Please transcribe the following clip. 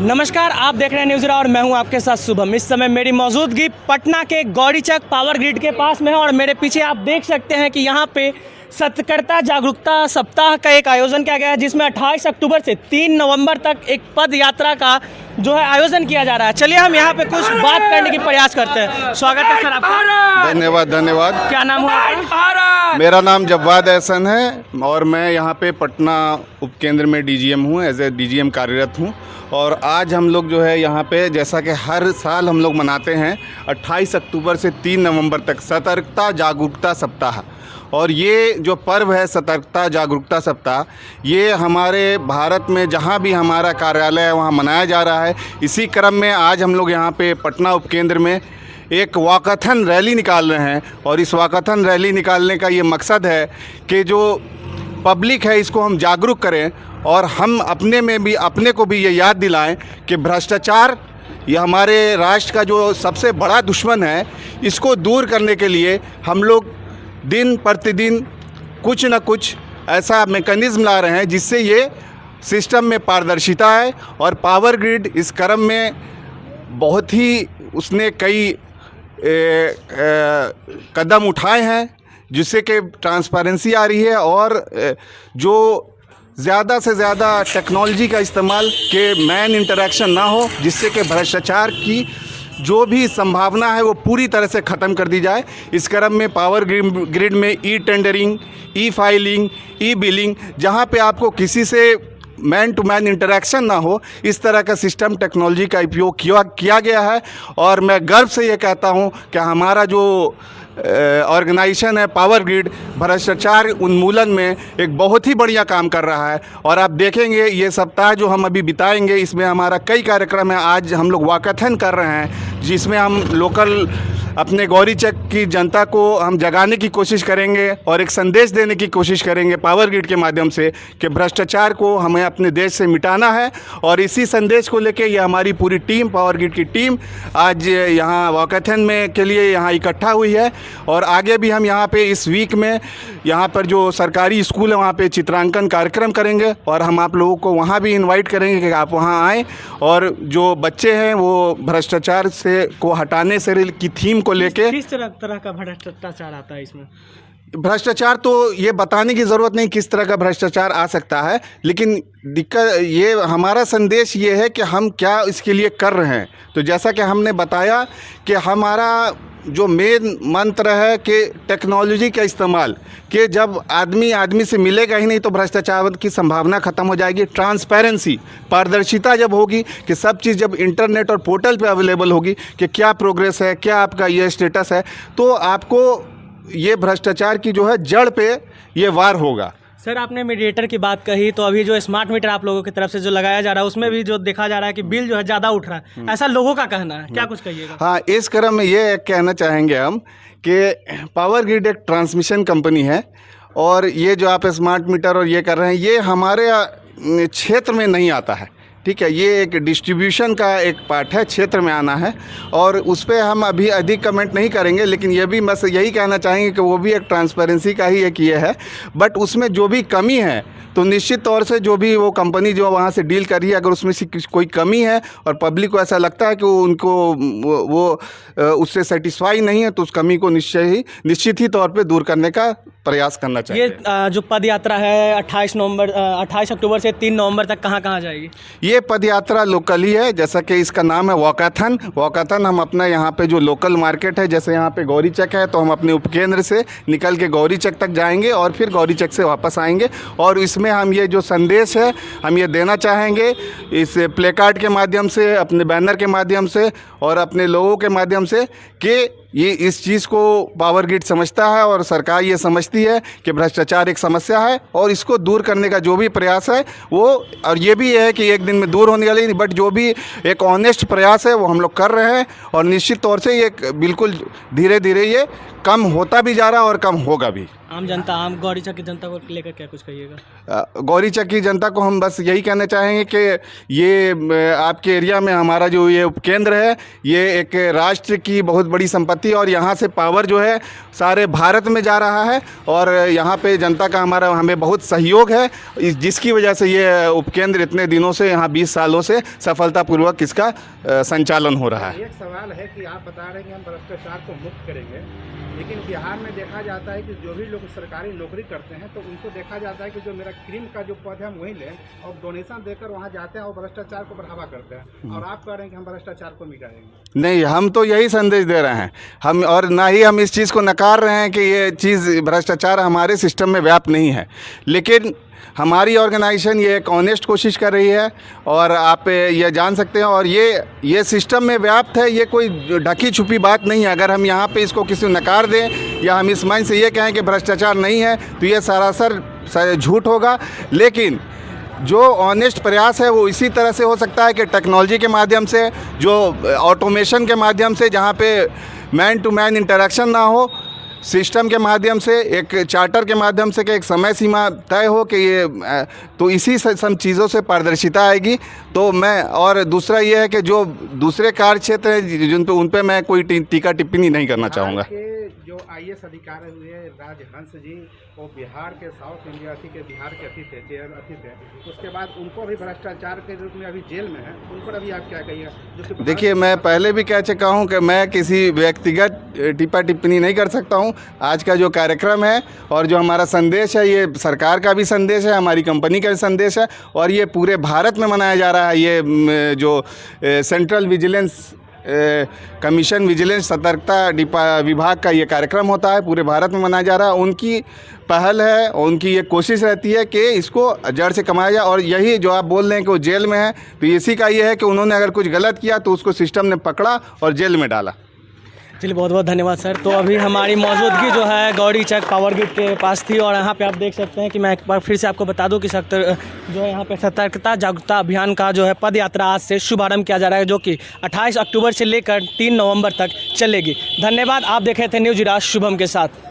नमस्कार, आप देख रहे हैं न्यूज़ और मैं हूं आपके साथ शुभम। इस समय मेरी मौजूदगी पटना के गौरीचक पावर ग्रिड के पास में है और मेरे पीछे आप देख सकते हैं कि यहां पे सतर्कता जागरूकता सप्ताह का एक आयोजन किया गया है, जिसमें 28 अक्टूबर से 3 नवंबर तक एक पद यात्रा का जो है आयोजन किया जा रहा है। चलिए हम यहाँ पे कुछ बात करने की प्रयास करते हैं। स्वागत है सर आपका। धन्यवाद। क्या नाम हुआ आपका? मेरा नाम जवाद एहसन है और मैं यहाँ पे पटना उपकेंद्र में डीजीएम हूँ, एज ए डीजीएम कार्यरत हूँ। और आज हम लोग जो है यहाँ पे, जैसा कि हर साल हम लोग मनाते हैं 28 अक्टूबर से 3 नवंबर तक सतर्कता जागरूकता सप्ताह। और ये जो पर्व है सतर्कता जागरूकता सप्ताह, ये हमारे भारत में जहाँ भी हमारा कार्यालय है वहाँ मनाया जा रहा है। इसी क्रम में आज हम लोग यहाँ पे पटना उपकेंद्र में एक वॉकथन रैली निकाल रहे हैं। और इस वॉकथन रैली निकालने का ये मकसद है कि जो पब्लिक है इसको हम जागरूक करें और हम अपने को भी ये याद दिलाएं कि भ्रष्टाचार ये हमारे राष्ट्र का जो सबसे बड़ा दुश्मन है, इसको दूर करने के लिए हम लोग दिन प्रतिदिन कुछ न कुछ ऐसा मैकेनिज़्म ला रहे हैं जिससे ये सिस्टम में पारदर्शिता है। और पावर ग्रिड इस क्रम में बहुत ही उसने कई कदम उठाए हैं जिससे कि ट्रांसपेरेंसी आ रही है और जो ज़्यादा से ज़्यादा टेक्नोलॉजी का इस्तेमाल के मैन इंटरेक्शन ना हो, जिससे कि भ्रष्टाचार की जो भी संभावना है वो पूरी तरह से ख़त्म कर दी जाए। इस क्रम में पावर ग्रिड में ई टेंडरिंग, ई फाइलिंग, ई बिलिंग, जहाँ पे आपको किसी से मैन टू मैन इंटरेक्शन ना हो, इस तरह का सिस्टम टेक्नोलॉजी का उपयोग किया गया है। और मैं गर्व से ये कहता हूँ कि हमारा जो ऑर्गेनाइजेशन है पावर ग्रिड भ्रष्टाचार उन्मूलन में एक बहुत ही बढ़िया काम कर रहा है। और आप देखेंगे ये सप्ताह जो हम अभी बिताएंगे इसमें हमारा कई कार्यक्रम है। आज हम लोग वॉकथन कर रहे हैं जिसमें हम लोकल अपने गौरीचक की जनता को हम जगाने की कोशिश करेंगे और एक संदेश देने की कोशिश करेंगे पावर ग्रिड के माध्यम से कि भ्रष्टाचार को हमें अपने देश से मिटाना है। और इसी संदेश को लेके ये हमारी पूरी टीम, पावर ग्रिड की टीम, आज यहाँ वॉकथन में के लिए यहाँ इकट्ठा हुई है। और आगे भी हम यहाँ पे इस वीक में यहाँ पर जो सरकारी स्कूल है वहाँ पे चित्रांकन कार्यक्रम करेंगे और हम आप लोगों को वहाँ भी इन्वाइट करेंगे कि आप वहाँ आएँ और जो बच्चे हैं वो भ्रष्टाचार से को हटाने से की थीम को लेके। किस तरह का भ्रष्टाचार आता है इसमें? भ्रष्टाचार तो ये बताने की ज़रूरत नहीं किस तरह का भ्रष्टाचार आ सकता है, लेकिन दिक्कत ये हमारा संदेश ये है कि हम क्या इसके लिए कर रहे हैं। तो जैसा कि हमने बताया कि हमारा जो मेन मंत्र है कि टेक्नोलॉजी का इस्तेमाल, कि जब आदमी से मिलेगा ही नहीं तो भ्रष्टाचार की संभावना ख़त्म हो जाएगी। ट्रांसपेरेंसी, पारदर्शिता जब होगी कि सब चीज़ जब इंटरनेट और पोर्टल पे अवेलेबल होगी कि क्या प्रोग्रेस है, क्या आपका ये स्टेटस है, तो आपको ये भ्रष्टाचार की जो है जड़ पे ये वार होगा। सर, आपने मीडिएटर की बात कही, तो अभी जो स्मार्ट मीटर आप लोगों की तरफ से जो लगाया जा रहा है उसमें भी जो देखा जा रहा है कि बिल जो है ज़्यादा उठ रहा है, ऐसा लोगों का कहना है, क्या कुछ कहिएगा? हाँ, इस क्रम में ये कहना चाहेंगे हम कि पावर ग्रिड एक ट्रांसमिशन कंपनी है और ये जो आप स्मार्ट मीटर और ये कर रहे हैं ये हमारे क्षेत्र में नहीं आता है, ठीक है। ये एक डिस्ट्रीब्यूशन का एक पार्ट है, क्षेत्र में आना है और उस पर हम अभी अधिक कमेंट नहीं करेंगे। लेकिन ये भी बस यही कहना चाहेंगे कि वो भी एक ट्रांसपेरेंसी का ही एक ये है। बट उसमें जो भी कमी है तो निश्चित तौर से जो भी वो कंपनी जो वहाँ से डील कर रही है, अगर उसमें से कोई कमी है और पब्लिक को ऐसा लगता है कि वो उससे सेटिस्फाई नहीं है, तो उस कमी को निश्चित ही तौर पे दूर करने का प्रयास करना चाहिए। ये जो पद यात्रा है 28 अक्टूबर से 3 नवंबर तक कहाँ जाएगी? ये पद यात्रा लोकल ही है, जैसा कि इसका नाम है वॉकथन। हम अपना यहाँ पे जो लोकल मार्केट है, जैसे यहाँ पे गौरीचक है, तो हम अपने उपकेंद्र से निकल के गौरीचक तक जाएंगे और फिर गौरीचक से वापस आएंगे। और इसमें हम ये जो संदेश है हम ये देना चाहेंगे इस प्ले कार्ड के माध्यम से, अपने बैनर के माध्यम से और अपने लोगों के माध्यम से कि ये इस चीज़ को पावर ग्रिड समझता है और सरकार ये समझती है कि भ्रष्टाचार एक समस्या है और इसको दूर करने का जो भी प्रयास है वो, और ये भी है कि एक दिन में दूर होने वाली नहीं, बट जो भी एक ऑनेस्ट प्रयास है वो हम लोग कर रहे हैं। और निश्चित तौर से ये बिल्कुल धीरे धीरे ये कम होता भी जा रहा है और कम होगा भी। आम गौरीचक की जनता को लेकर क्या कुछ कहिएगा? गौरीचक की जनता को हम बस यही कहना चाहेंगे कि ये आपके एरिया में हमारा जो ये उपकेंद्र है ये एक राष्ट्र की बहुत बड़ी संपत्ति जाती है और यहाँ से पावर जो है सारे भारत में जा रहा है और यहाँ पे जनता का हमें बहुत सहयोग है, जिसकी वजह से ये उपकेंद्र इतने दिनों से यहाँ 20 सालों से सफलतापूर्वक इसका संचालन हो रहा है। एक सवाल है कि आप बता रहे हैं कि हम भ्रष्टाचार को मुक्त करेंगे, लेकिन बिहार में देखा जाता है कि जो भी लोग सरकारी नौकरी करते हैं तो उनको देखा जाता है कि जो मेरा क्रीम का जो पद है हम वहीं लें और डोनेशन देकर वहाँ जाते हैं और भ्रष्टाचार को बढ़ावा करते हैं, और आप कह रहे हैं कि हम भ्रष्टाचार को मिटाएंगे। नहीं, हम तो यही संदेश दे रहे हैं हम, और ना ही हम इस चीज़ को नकार रहे हैं कि ये चीज़ भ्रष्टाचार हमारे सिस्टम में व्याप्त नहीं है, लेकिन हमारी ऑर्गेनाइजेशन ये एक ऑनेस्ट कोशिश कर रही है और आप ये जान सकते हैं, और ये सिस्टम में व्याप्त है, ये कोई ढकी छुपी बात नहीं है। अगर हम यहाँ पे इसको किसी नकार दें या हम इस माइंड से ये कहें कि भ्रष्टाचार नहीं है तो ये सरासर झूठ होगा। लेकिन जो ऑनेस्ट प्रयास है वो इसी तरह से हो सकता है कि टेक्नोलॉजी के माध्यम से, जो ऑटोमेशन के माध्यम से, जहाँ पे मैन टू मैन इंटरेक्शन ना हो, सिस्टम के माध्यम से, एक चार्टर के माध्यम से कि एक समय सीमा तय हो कि ये, तो इसी सब चीज़ों से पारदर्शिता आएगी। तो मैं, और दूसरा ये है कि जो दूसरे कार्य क्षेत्र हैं जिन पे उन पे मैं कोई टीका टिप्पणी नहीं करना चाहूँगा। जो IAS अधिकारी हुए राजहंस जी, वो बिहार के साउथ इंडिया के बिहार के अतिथि थे, उसके बाद उनको भी भ्रष्टाचार के रूप में अभी जेल में है, उन पर अभी आप क्या कहिए? देखिए, मैं पहले भी कह चुका हूँ कि मैं किसी व्यक्तिगत टीका टिप्पणी नहीं कर सकता हूँ। आज का जो कार्यक्रम है और जो हमारा संदेश है, ये सरकार का भी संदेश है, हमारी कंपनी का भी संदेश है, और ये पूरे भारत में मनाया जा रहा है। ये जो सेंट्रल विजिलेंस कमीशन, विजिलेंस सतर्कता विभाग का ये कार्यक्रम होता है, पूरे भारत में मनाया जा रहा है। उनकी पहल है, उनकी ये कोशिश रहती है कि इसको जड़ से कमाया जाए। और यही जो आप बोल रहे हैं कि वो जेल में है, तो इसी का ये है कि उन्होंने अगर कुछ गलत किया तो उसको सिस्टम ने पकड़ा और जेल में डाला। चलिए, बहुत बहुत धन्यवाद सर। तो अभी हमारी मौजूदगी जो है गौरी चक पावर ग्रिड के पास थी, और यहाँ पे आप देख सकते हैं कि मैं एक बार फिर से आपको बता दूं कि जो है यहाँ पे सतर्कता जागरूकता अभियान का जो है पद यात्रा आज से शुभारंभ किया जा रहा है, जो कि 28 अक्टूबर से लेकर 3 नवंबर तक चलेगी। धन्यवाद। आप देखे थे न्यूज राज शुभम के साथ।